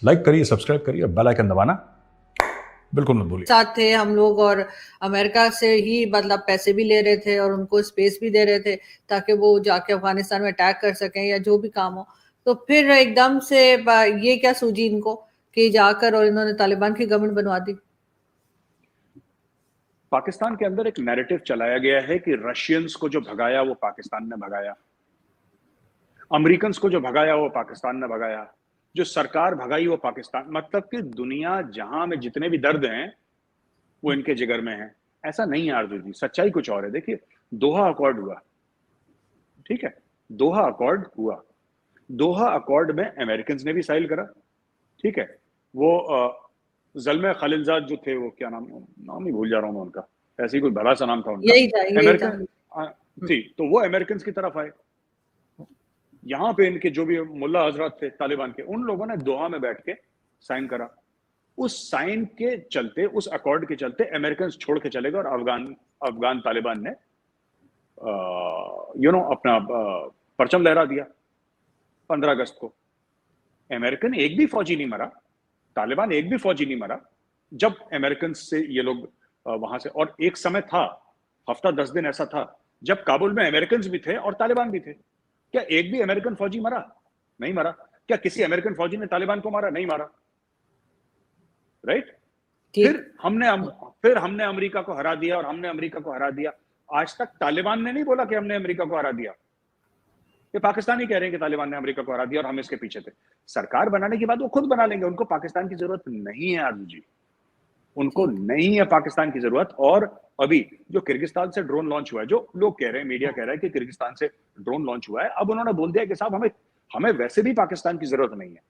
Like करिए, subscribe करिए, bell icon दबाना बिल्कुल मत भूलिए। साथ थे हम लोग और अमेरिका से ही मतलब पैसे भी ले रहे थे और उनको स्पेस भी दे रहे थे ताकि वो जाके अफगानिस्तान में अटैक कर सकें या जो भी काम हो। तो फिर एकदम से ये क्या सूझी इनको कि जाकर और इन्होंने तालिबान की गवर्नमेंट बनवा दी। पाकिस्तान के अंदर एक नैरेटिव चलाया गया है कि रशियंस को जो भगाया वो पाकिस्तान ने भगाया, अमेरिकन को जो भगाया वो पाकिस्तान ने भगाया, जो सरकार भगाई वो पाकिस्तान, मतलब कि दुनिया जहां में जितने भी दर्द हैं वो इनके जिगर में है। ऐसा नहीं है आरजू जी, सच्चाई कुछ और है। देखिए, दोहा अकॉर्ड हुआ, ठीक है, दोहा अकॉर्ड हुआ। दोहा अकॉर्ड में अमेरिकन ने भी साइन करा, ठीक है। वो जलमे खलीलजाद जो थे, वो क्या नाम नाम ही भूल जा रहा हूँ मैं उनका, ऐसे ही कोई भला सा नाम था उनका, यही था। अमेरिकन थी, तो वो अमेरिकन की तरफ आए। यहाँ पे इनके जो भी मुल्ला हजरत थे तालिबान के, उन लोगों ने दोहा में बैठ के साइन करा। उस साइन के चलते, उस अकॉर्ड के चलते अमेरिकन छोड़ के चले गए और अफगान अफगान तालिबान ने अपना परचम लहरा दिया 15 अगस्त को। अमेरिकन एक भी फौजी नहीं मरा, तालिबान एक भी फौजी नहीं मरा जब अमेरिकन से ये लोग वहां से। और एक समय था, हफ्ता 10 दिन ऐसा था, जब काबुल में अमेरिकन भी थे और तालिबान भी थे। क्या एक भी अमेरिकन फौजी मरा? नहीं मरा। क्या किसी अमेरिकन फौजी ने तालिबान को मारा? नहीं मारा। राइट। फिर हमने अमेरिका को हरा दिया और हमने अमेरिका को हरा दिया। आज तक तालिबान ने नहीं बोला कि हमने अमेरिका को हरा दिया। ये पाकिस्तान ही कह रहे हैं कि तालिबान ने अमेरिका को हरा दिया और हम इसके पीछे थे। सरकार बनाने के बाद वो खुद बना लेंगे, उनको पाकिस्तान की जरूरत नहीं है आरजू जी, उनको नहीं है पाकिस्तान की जरूरत। और अभी जो किर्गिस्तान से ड्रोन लॉन्च हुआ है, जो लोग कह रहे हैं, मीडिया कह रहा है कि किर्गिस्तान से ड्रोन लॉन्च हुआ है, अब उन्होंने बोल दिया कि साहब हमें वैसे भी पाकिस्तान की जरूरत नहीं है,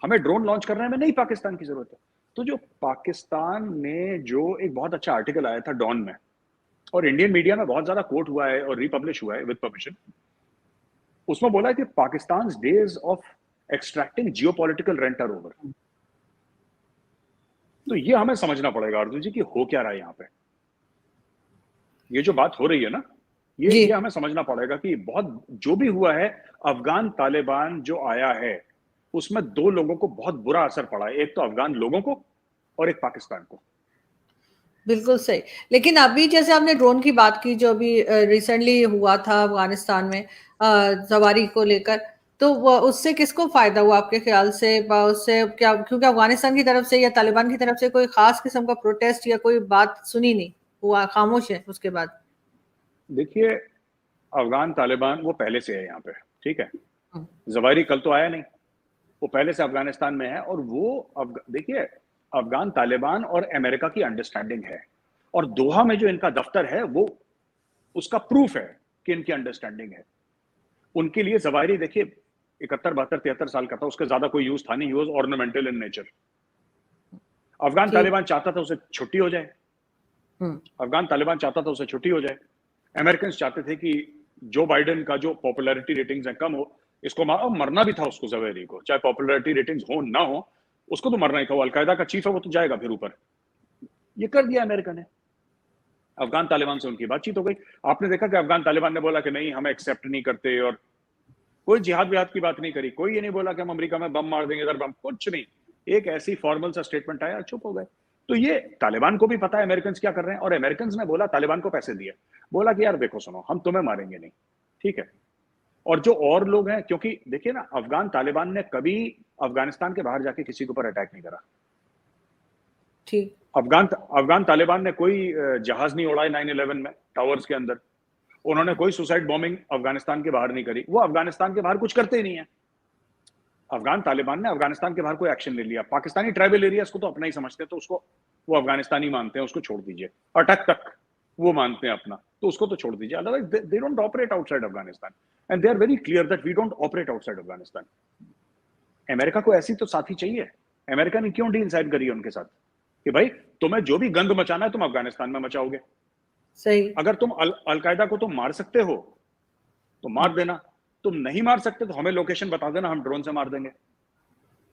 हमें ड्रोन लॉन्च करने में नहीं पाकिस्तान की जरूरत है। तो जो पाकिस्तान में जो एक बहुत अच्छा आर्टिकल आया था डॉन में, और इंडियन मीडिया में बहुत ज्यादा कोट हुआ है और रिपब्लिश हुआ है विद परमिशन, उसमें बोला है कि Pakistan days of extracting geopolitical rent are over. तो ये हमें समझना पड़ेगा अर्जुन जी कि हो क्या रहा है यहाँ पे। ये जो बात हो रही है ना, ये हमें समझना पड़ेगा कि बहुत जो भी हुआ है, अफगान तालिबान जो आया है उसमें दो लोगों को बहुत बुरा असर पड़ा है, एक तो अफगान लोगों को और एक पाकिस्तान को। बिल्कुल सही। लेकिन अभी जैसे आपने ड्रोन की बात की, जो अभी रिसेंटली हुआ था अफगानिस्तान में सवारी को लेकर, तो उससे किसको फायदा हुआ आपके ख्याल से? उससे क्या, क्योंकि अफगानिस्तान की तरफ से या तालिबान की तरफ से कोई खास किस्म का प्रोटेस्ट या कोई बात सुनी नहीं, हुआ खामोश है उसके बाद। देखिए, अफगान तालिबान वो पहले से है यहाँ पे, ठीक है। जवाहिरी कल तो आया नहीं, वो पहले से अफगानिस्तान में है। और वो देखिए, अफगान तालिबान और अमेरिका की अंडरस्टैंडिंग है, और दोहा में जो इनका दफ्तर है वो उसका प्रूफ है कि इनकी अंडरस्टैंडिंग है। उनके लिए जवाहिरी देखिए 71, 72, 73 साल का था, उसका ज्यादा कोई यूज था नहीं, use ornamental in nature. Afghan Taliban चाहता था उसे छुट्टी हो जाए, अफगान तालिबान चाहता था उसे छुट्टी हो जाए। अमेरिकन चाहते थे कि जो बाइडेन का जो पॉपुलैरिटी रेटिंग्स है कम हो, इसको मरना भी था उसको, जवेरी को, चाहे पॉपुलैरिटी रेटिंग्स हो ना हो, उसको तो मरना ही था। वो अलकायदा का चीफ है, वो तो जाएगा फिर ऊपर। ये कर दिया अमेरिका ने। अफगान तालिबान से उनकी बातचीत हो गई। आपने देखा कि अफगान तालिबान ने बोला कि नहीं, हम एक्सेप्ट नहीं करते, और कोई जिहाद विहाद की बात नहीं करी, कोई ये नहीं बोला कि हम अमेरिका में बम मार देंगे, इधर बम, कुछ नहीं। एक ऐसी फॉर्मल सा स्टेटमेंट आया, चुप हो गए। तो ये तालिबान को भी पता है अमेरिकन क्या कर रहे हैं, और अमेरिकन ने बोला, तालिबान को पैसे दिए, बोला कि यार देखो सुनो, हम तुम्हें मारेंगे नहीं, ठीक है। और जो और लोग हैं, क्योंकि देखिए ना, अफगान तालिबान ने कभी अफगानिस्तान के बाहर जाके किसी के ऊपर अटैक नहीं करा। ठीक। अफगान तालिबान ने कोई जहाज नहीं उड़ाए 9/11 में टावर्स के अंदर। उन्होंने कोई सुसाइड बॉम्बिंग अफगानिस्तान के बाहर नहीं करी। वो अफगानिस्तान के बाहर कुछ करते ही नहीं है। अफगान तालिबान ने अफगानिस्तान के बाहर कोई एक्शन नहीं लिया। पाकिस्तानी ट्राइबल एरियाज को तो अपना ही समझते हैं, तो उसको वो अफगानिस्तानी मानते हैं, उसको छोड़ दीजिए। अटक तक वो मानते हैं अपना, तो उसको तो छोड़ दीजिए। Otherwise they don't operate outside Afghanistan, and they are very clear that we don't operate outside Afghanistan. America को ऐसी तो साथी चाहिए। अमेरिका ने क्यों डील साइन करी है उनके साथ कि भाई तुम्हें जो भी गंद मचाना है तुम अफगानिस्तान में मचाओगे। सही। अगर तुम अलकायदा को तुम मार सकते हो तो मार देना, तुम नहीं मार सकते तो हमें लोकेशन बता देना, हम ड्रोन से मार देंगे।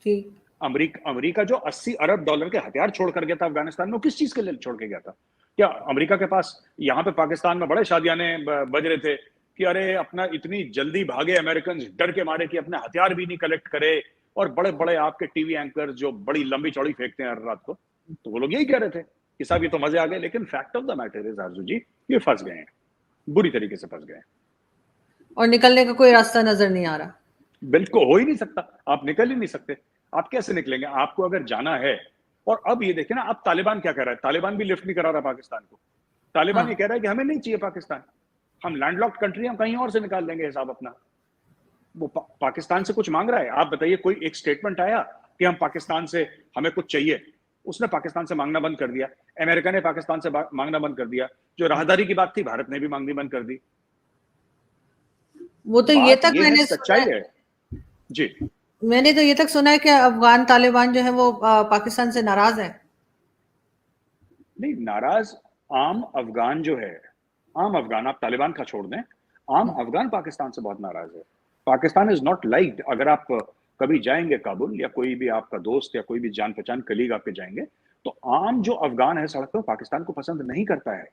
ठीक। अमेरिका जो 80 अरब डॉलर के हथियार छोड़ कर गया था अफगानिस्तान में, वो किस चीज के लिए छोड़ के गया था? क्या अमेरिका के पास यहाँ पे पाकिस्तान में बड़े शादियाने बज रहे थे कि अरे अपना इतनी जल्दी भागे अमेरिकन, डर के मारे कि अपने हथियार भी नहीं कलेक्ट करे, और बड़े बड़े आपके टीवी एंकर जो बड़ी लंबी चौड़ी फेंकते हैं हर रात को, तो वो लोग यही कह रहे थे कि साहब ये तो मजे आ गए, लेकिन fact of the matter is आरजू जी, ये फंस गए हैं, बुरी तरीके से फंस गए हैं और निकलने का कोई रास्ता नजर नहीं आ रहा। बिल्कुल हो ही नहीं सकता, आप निकल ही नहीं सकते। आप कैसे निकलेंगे? आपको अगर जाना है, और अब ये देखिए ना, अब तालिबान क्या कह रहा है, तालिबान भी लिफ्ट नहीं करा रहा पाकिस्तान को। तालिबान हाँ। ये कह रहा है कि हमें नहीं चाहिए पाकिस्तान, हम लैंडलॉक्ड कंट्री, हम कहीं और से निकाल लेंगे हिसाब अपना। वो पाकिस्तान से कुछ मांग रहा है? आप बताइए, कोई एक स्टेटमेंट आया कि हम पाकिस्तान से, हमें कुछ चाहिए? उसने पाकिस्तान से मांगना बंद कर दिया, अमेरिका ने पाकिस्तान से मांगना बंद कर दिया, जो राहदारी की बात थी भारत ने भी मांगनी बंद कर दी। वो तो ये तक ये है, मैंने सच्चाई है जी। मैंने तो ये तक सुना है कि अफगान तालिबान जो है वो पाकिस्तान से नाराज है। नहीं, नाराज आम अफगान जो है, आम अफगान, आप तालिबान का छोड़ दें, आम अफगान पाकिस्तान से बहुत नाराज है। Pakistan is not liked. अगर आप कभी जाएंगे काबुल, या कोई भी आपका दोस्त या कोई भी जान पहचान कलीग आपके जाएंगे, तो आम जो अफगान है सड़क पर, पाकिस्तान को पसंद नहीं करता है।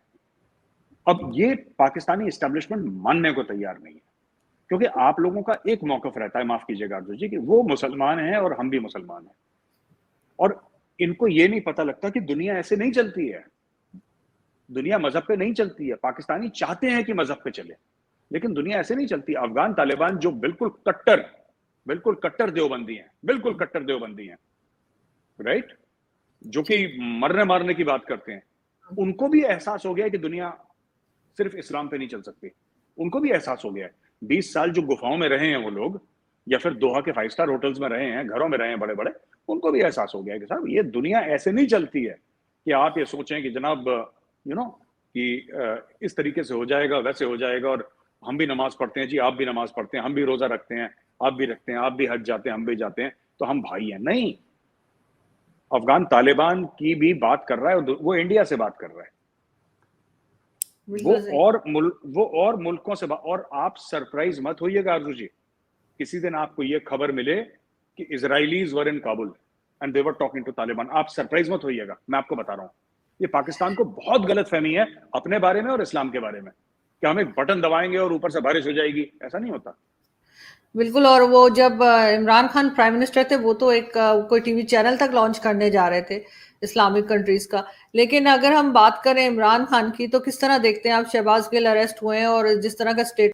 अब ये पाकिस्तानी इस्टेब्लिशमेंट मानने को तैयार नहीं है, क्योंकि आप लोगों का एक मौकफ रहता है, माफ कीजिएगा अर्जुन जी, कि वो मुसलमान हैं और हम भी मुसलमान हैं, और इनको ये नहीं पता लगता कि दुनिया ऐसे नहीं चलती है। दुनिया मजहब पे नहीं चलती है। पाकिस्तानी चाहते हैं कि मजहब पे चले, लेकिन दुनिया ऐसे नहीं चलती। अफगान तालिबान जो बिल्कुल कट्टर देवबंदी हैं, बिल्कुल कट्टर देवबंदी हैं, राइट, जो कि मरने मारने की बात करते हैं, उनको भी एहसास हो गया है कि दुनिया सिर्फ इस्लाम पे नहीं चल सकती। उनको भी एहसास हो गया है। 20 साल जो गुफाओं में रहे हैं वो लोग, या फिर दोहा के 5 स्टार होटल्स में रहे हैं, घरों में रहे हैं बड़े बड़े, उनको भी एहसास हो गया है कि साहब ये दुनिया ऐसे नहीं चलती है कि आप ये सोचें कि जनाब कि इस तरीके से हो जाएगा, वैसे हो जाएगा, और हम भी नमाज पढ़ते हैं जी, आप भी नमाज पढ़ते हैं, हम भी रोजा रखते हैं, आप भी रखते हैं, आप भी हज जाते हैं, हम भी जाते हैं, तो हम भाई हैं। नहीं, अफगान तालिबान की भी बात कर रहा है, वो इंडिया से बात कर रहा है, वो और मुल्कों से और आप सरप्राइज मत होइएगा आरजू जी, किसी दिन आपको ये खबर मिले कि Israelis were in Kabul and they were talking to Taliban. आप सरप्राइज मत होइएगा, मैं आपको बता रहा हूं। ये पाकिस्तान को बहुत गलत फहमी है अपने बारे में और इस्लाम के बारे में, कि हम एक बटन दबाएंगे और ऊपर से बारिश हो जाएगी, ऐसा नहीं होता। बिल्कुल। और वो जब इमरान खान प्राइम मिनिस्टर थे, वो तो एक कोई टीवी चैनल तक लॉन्च करने जा रहे थे इस्लामिक कंट्रीज का। लेकिन अगर हम बात करें इमरान खान की, तो किस तरह देखते हैं आप? शहबाज गिल अरेस्ट हुए हैं और जिस तरह का स्टेट